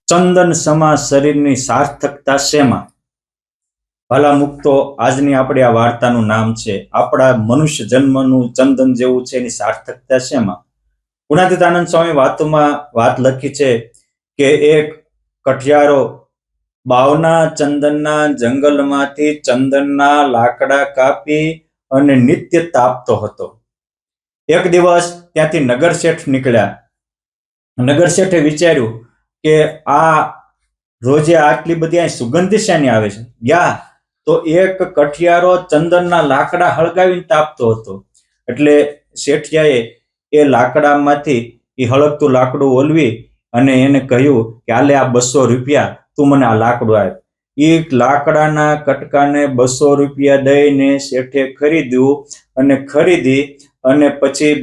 ચંદન સમા શરીરની સાર્થકતા શેમાં? ભલા મુક્તો, આજની આપણી આ વાર્તાનું નામ છે આપણા મનુષ્ય જન્મનું ચંદન જેવું છે એની સાર્થકતા શેમાં? ગુણાતીતાનંદ સ્વામી વાતોમાં વાત લખી છે કે એક કઠિયારો બાવના ચંદનના જંગલમાંથી ચંદનના લાકડા કાપી અને નિત્ય તાપતો હતો. એક દિવસ ત્યાંથી નગર શેઠ નીકળ્યા. નગર શેઠે વિચાર્યું કે આ રોજે આટલી બધી અહીં સુગંધી શાની આવે છે. ગયા તો એક કઠિયારો ચંદનના લાકડા હળગાવીને તાપતો હતો. એટલે શેઠિયાએ એ લાકડામાંથી એ હળગતું લાકડું ઓલવી અને એને કહ્યું કે આલે આ 200 રૂપિયા, તું મને આ લાકડું આપ. એ લાકડાના કટકાને 200 રૂપિયા દઈને શેઠે ખરીદી અને પછી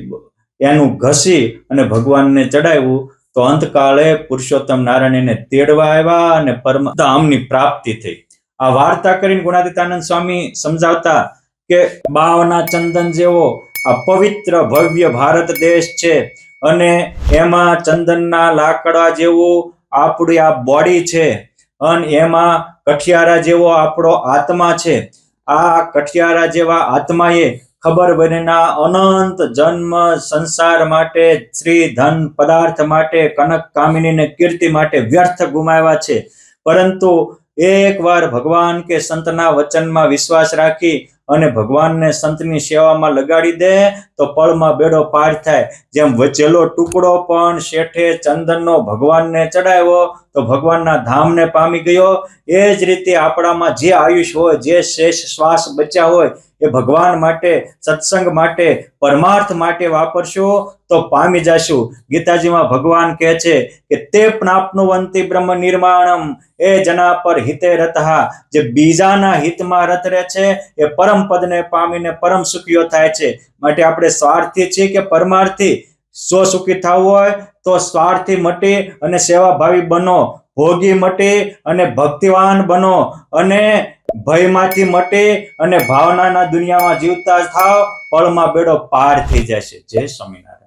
એનું ઘસી અને ભગવાનને ચડાવ્યું. તો અંતકાળે પુરુષોત્તમ નારાયણને તેડવા આવ્યા અને પરમધામની પ્રાપ્તિ થઈ. આ વાર્તા કરીને ગુણાતીતાનંદ સ્વામી સમજાવતા કે બાવના ચંદન જેવો આ પવિત્ર ભવ્ય ભારત દેશ છે અને એમાં ચંદનના લાકડા જેવું આપણી આ બોડી છે અને એમાં કઠિયારા જેવો આપણો આત્મા છે. આ કઠિયારા જેવા આત્માએ ખબર વિના અનંત જન્મ સંસાર માટે, શ્રી ધન પદાર્થ માટે, કનક કામિની ને કીર્તિ માટે વ્યર્થ ગુમાવ્યા છે. પરંતુ એકવાર ભગવાન કે સંતના વચનમાં વિશ્વાસ રાખી અને ભગવાનને સંતની સેવામાં લગાડી દે તો પળમાં બેડો પાર થાય. જેમ વચેલો ટુકડો પણ શેઠે ચંદનનો ભગવાનને ચડાવ્યો તો ભગવાનના ધામને પામી ગયો. એ જ રીતે આપણામાં જે આયુષ હોય, જે શેષ શ્વાસ બચ્યા હોય એ ભગવાન માટે, સત્સંગ માટે, પરમાર્થ માટે વાપરશો તો પામી જશું. ગીતાજીમાં ભગવાન કહે છે કે તે પ્રાપ્નુવંતિ બ્રહ્મ નિર્માણમ, એ જના પર હિતે રતઃ, જે બીજાના હિતમાં રત રહે છે એ પરમ પદને પામીને પરમ સુખીઓ થાય છે. માટે આપણે સ્વાર્થી છીએ કે પરમાર્થી? સુખી થવું હોય તો સ્વાર્થી મટી અને સેવાભાવી બનો, ભોગી મટી અને ભક્તિવાન બનો, અને ભયમાંથી મટી અને ભાવનાના દુનિયામાં જીવતા થાવ. પળમાં બેડો પાર થઈ જશે. જય સ્વામિનારાયણ.